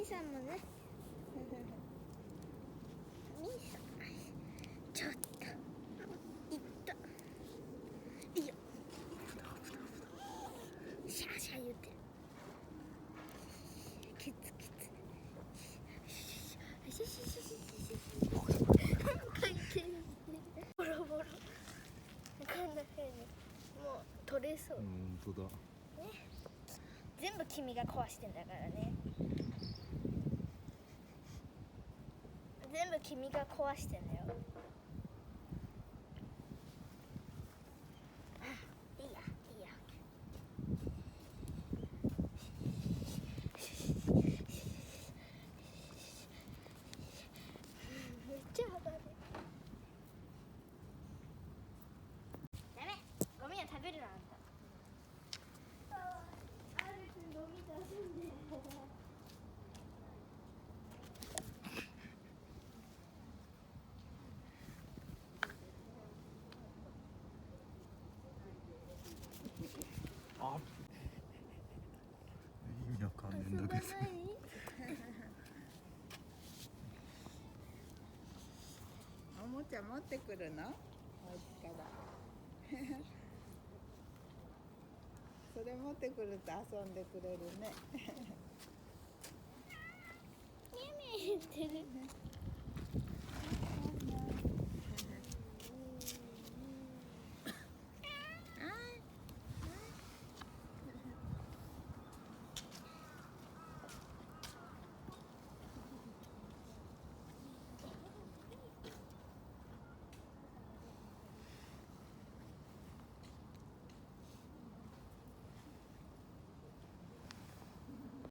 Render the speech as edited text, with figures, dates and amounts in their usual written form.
兄さんもね。兄さん、ちょっといった。いいよ。シャーシャー言ってる。キツキツ。ボロボロ。こんな風にもう取れそう。本当だ。ね。全部君が壊してんだからね。全部君が壊してんだよ。いいや、いいや。めっちゃ肌で。ダメ。ゴミは食べるなあんた。あるくんゴミ出すんで。あ、意味わかんねえんだけど。おもちゃ持ってくるの？お家から。それ持ってくると遊んでくれるね。ミャミャ言ってる。